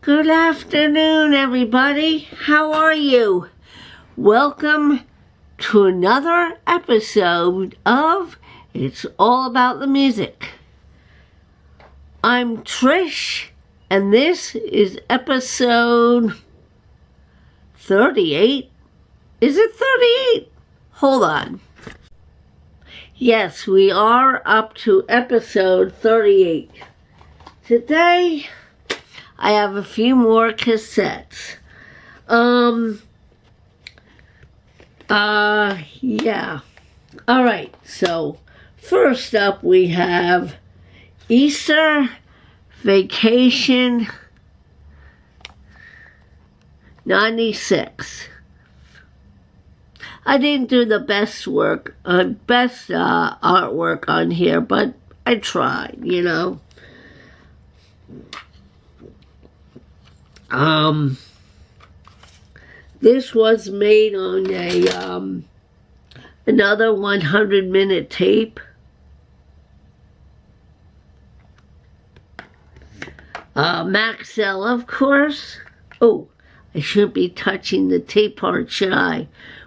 Good afternoon, everybody. How are you? Welcome to another episode of It's All About the Music. I'm Trish, and this is episode 38. Is it 38? Hold on. Yes, we are up to episode 38. Today, I have a few more cassettes. Yeah. Alright, so first up we have Easter Vacation 96. I didn't do the best artwork on here, but I tried, you know. This was made on a another 100-minute tape. Maxell, of course. Oh, I shouldn't be touching the tape part, should I?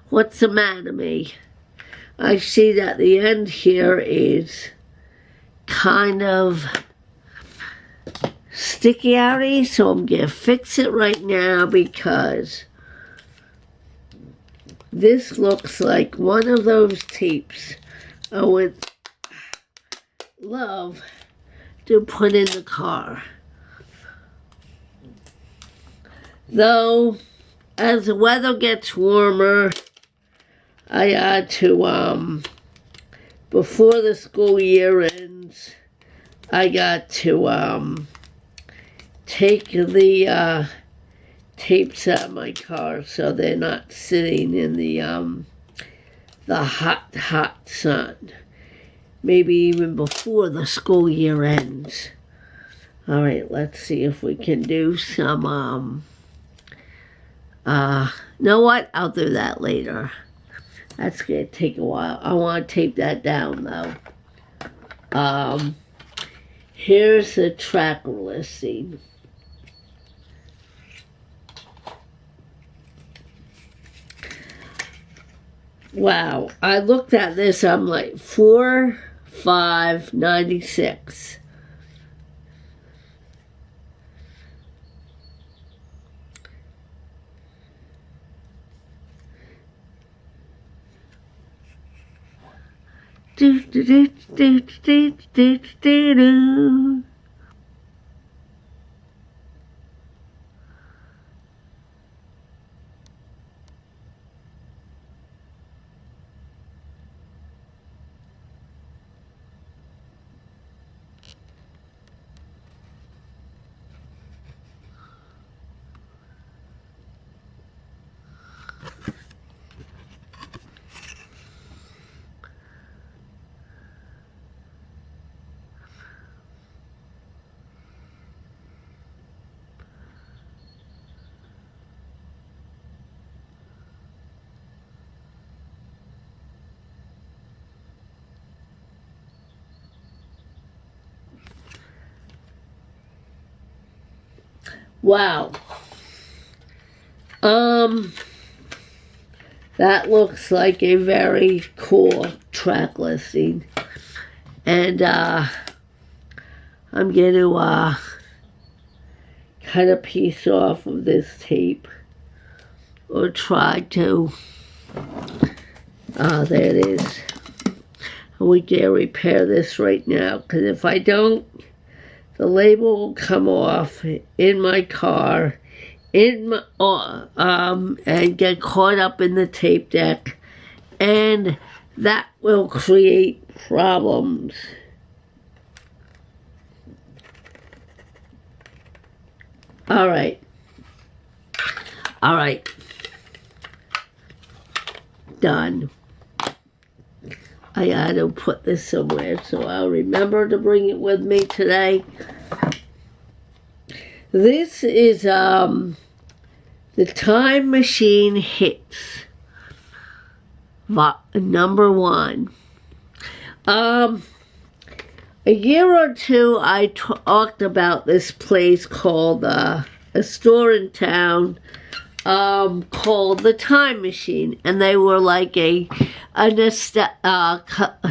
What's the matter me? I see that the end here is kind of sticky outy, so I'm gonna fix it right now because this looks like one of those tapes I would love to put in the car. Though, as the weather gets warmer, I had to, before the school year ends, I got to, take the, tapes out of my car so they're not sitting in the hot sun. Maybe even before the school year ends. Alright, let's see if we can do some, know what? I'll do that later. That's gonna take a while. I want to tape that down though. Here's the track listing. Wow, I looked at this, I'm like, 4/5/96. Do do do do do do do do. Wow. That looks like a very cool track listing. And, I'm going to, cut a piece off of this tape. Or try to. There it is. We can repair this right now. Because if I don't, the label will come off in my car, and get caught up in the tape deck, and that will create problems. Alright. Done. I had to put this somewhere so I'll remember to bring it with me today. This is the Time Machine Hits number 1. A year or two I talked about this place called a store in town called the Time Machine, and they were like a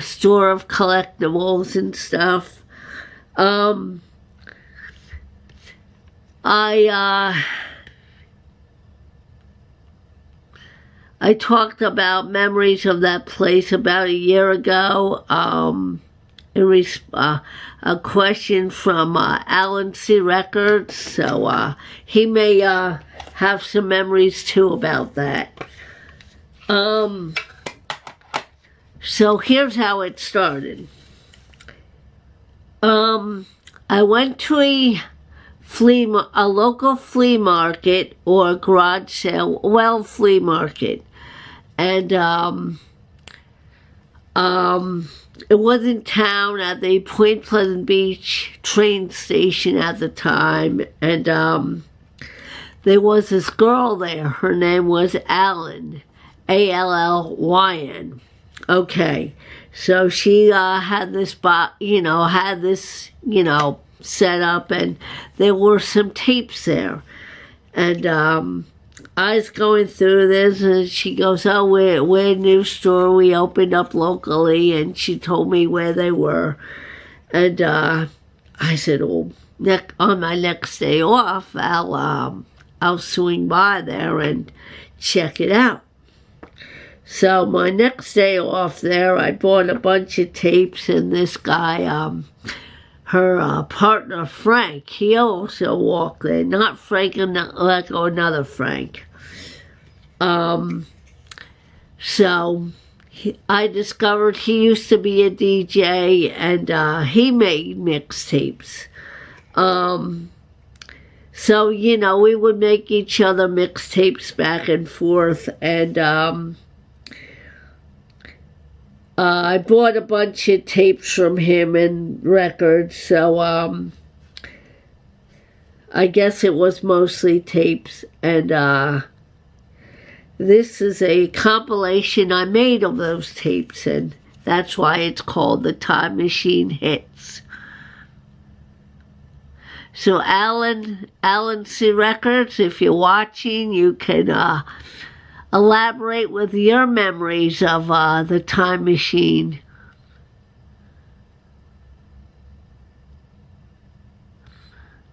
store of collectibles and stuff. I talked about memories of that place about a year ago. A question from Alan C. Records, so he may have some memories too about that. So here's how it started. I went to a local flea market or garage sale, flea market, and it was in town at the Point Pleasant Beach train station at the time, and there was this girl there. Her name was Allyn, Allyn. Okay, so she had this, set up, and there were some tapes there, and I was going through this, and she goes, "Oh, we're a new store we opened up locally," and she told me where they were, and I said, "Oh, on my next day off, I'll swing by there and check it out." So my next day off there, I bought a bunch of tapes, and this guy, her partner Frank, he also walked there. Not Frank, like another Frank. So I discovered he used to be a DJ, and he made mixtapes. So, we would make each other mixtapes back and forth, and I bought a bunch of tapes from him and records, so I guess it was mostly tapes, and this is a compilation I made of those tapes, and that's why it's called the Time Machine Hits. So Allyn C. Records, if you're watching, you can elaborate with your memories of the Time Machine.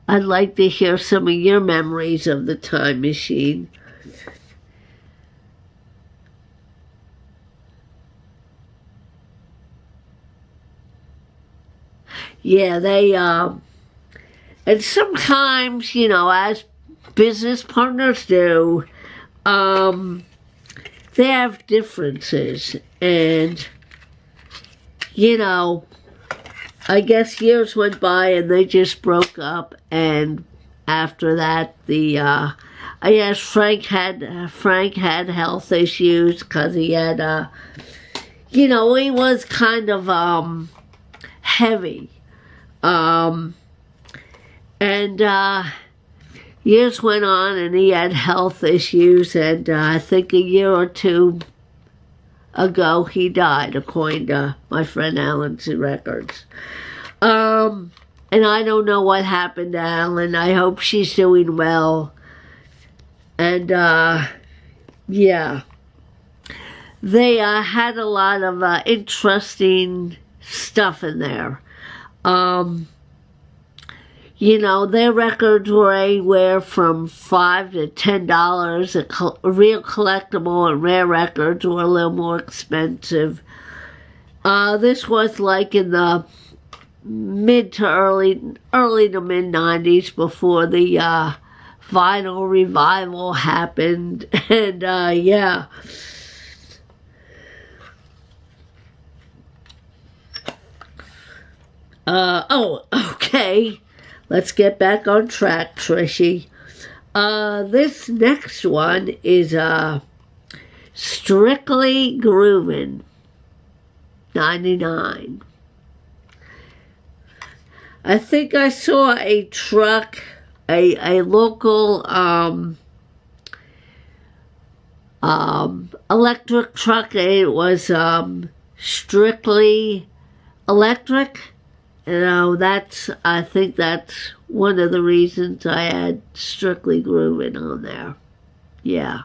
I'd like to hear some of your memories of the Time Machine. Yeah, they, and sometimes, as business partners do, they have differences, and, I guess years went by and they just broke up, and after that, I guess Frank had health issues, because he had, he was kind of, heavy, and years went on, and he had health issues, and I think a year or two ago he died, according to my friend Allyn C. Records. And I don't know what happened to Allyn. I hope she's doing well. And yeah, they had a lot of interesting stuff in there. Their records were anywhere from $5 to $10. Real collectible and rare records were a little more expensive. This was like in the early to mid 90s, before the vinyl revival happened, and yeah. Okay. Let's get back on track, Trishy. This next one is Strictly Groovin', 99. I think I saw a truck, a local electric truck, and it was Strictly Electric. I think that's one of the reasons I had Strictly Groovin' on there. Yeah.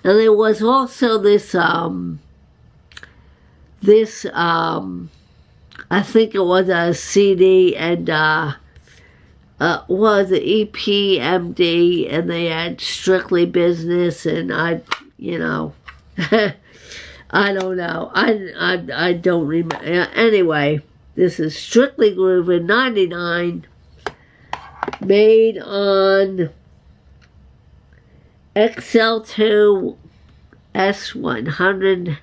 And there was also this, I think it was a CD, and was an EPMD, and they had Strictly Business, and I don't know. I don't remember. Anyway, this is Strictly Groovin' 99, made on XL2 S100.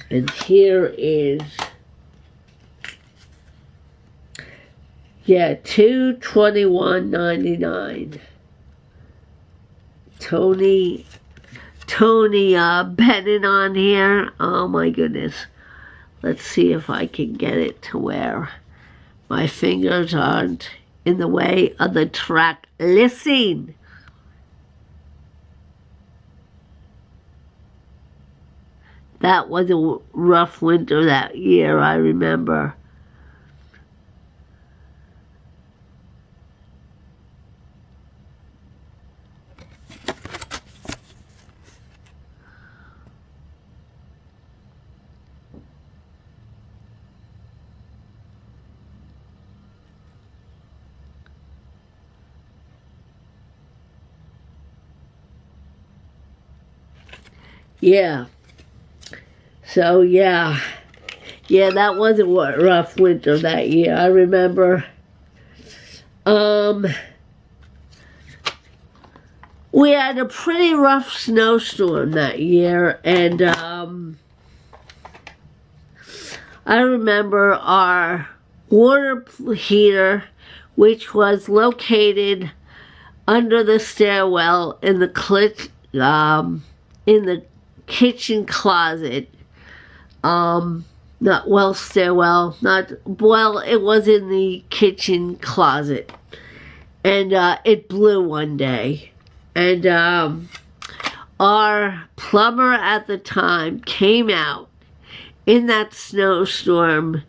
And here is, yeah, $221.99. Tony Bennett on here. Oh my goodness. Let's see if I can get it to where my fingers aren't in the way of the track listing. That was a rough winter that year, I remember. Yeah. So, yeah, that was a rough winter that year, I remember. We had a pretty rough snowstorm that year, and I remember our water heater, which was located under the stairwell in the kitchen closet. It was in the kitchen closet, and it blew one day, and our plumber at the time came out in that snowstorm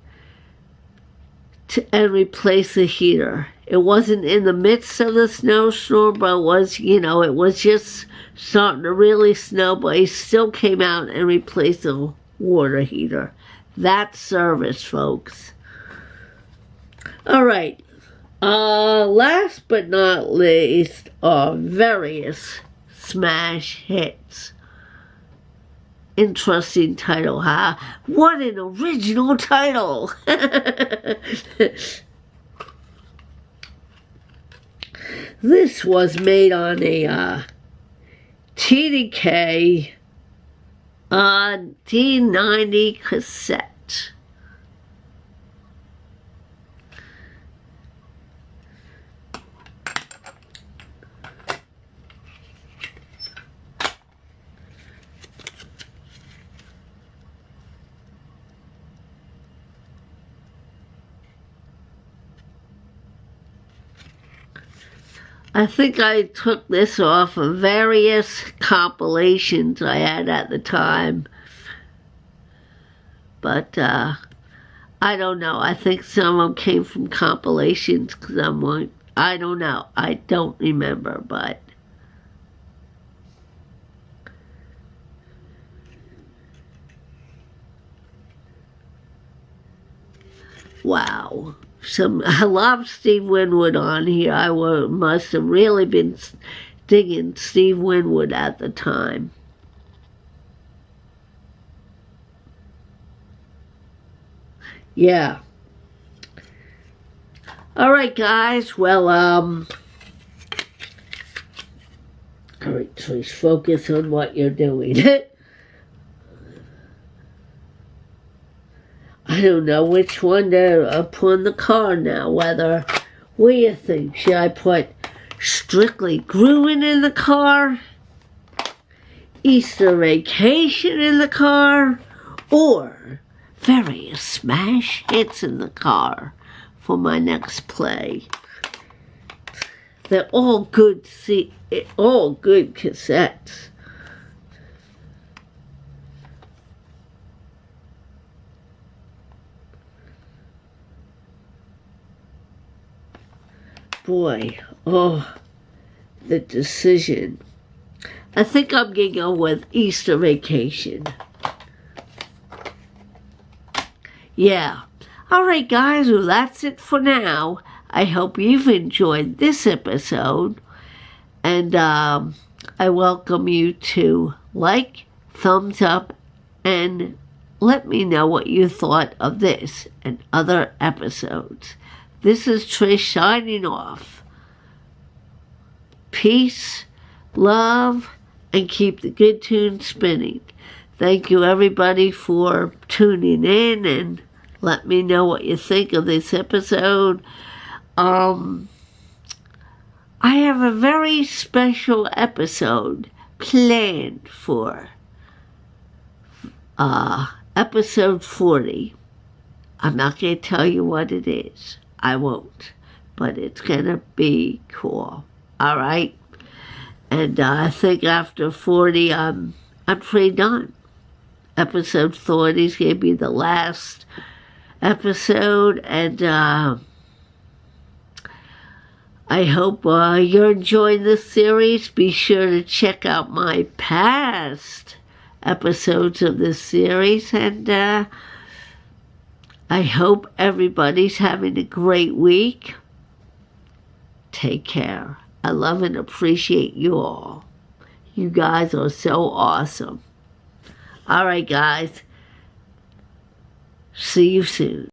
and replaced the heater. It wasn't in the midst of the snowstorm, but it was just starting to really snow, but he still came out and replaced the water heater. That's service, folks. All right. Last but not least are various smash hits. Interesting title, huh? What an original title! This was made on a TDK D90 cassette. I think I took this off of various compilations I had at the time. But, I don't know. I think some of them came from compilations. I don't know. I don't remember, but... Wow. I love Steve Winwood on here. I must have really been digging Steve Winwood at the time. Yeah. All right, guys. Well, all right, please focus on what you're doing. I don't know which one to put in the car now. What do you think? Should I put Strictly Groovin' in the car? Easter Vacation in the car? Or various smash hits in the car for my next play? They're all good cassettes. boy. Oh, the decision. I think I'm going to go with Easter vacation. Yeah. All right, guys. Well, that's it for now. I hope you've enjoyed this episode. And I welcome you to like, thumbs up, and let me know what you thought of this and other episodes. This is Trish signing off. Peace, love, and keep the good tune spinning. Thank you, everybody, for tuning in, and let me know what you think of this episode. I have a very special episode planned for episode 40. I'm not going to tell you what it is. I won't. But it's going to be cool. All right? And I think after 40, I'm pretty done. Episode 40 is going to be the last episode. And I hope you're enjoying this series. Be sure to check out my past episodes of this series. And I hope everybody's having a great week. Take care. I love and appreciate you all. You guys are so awesome. All right, guys. See you soon.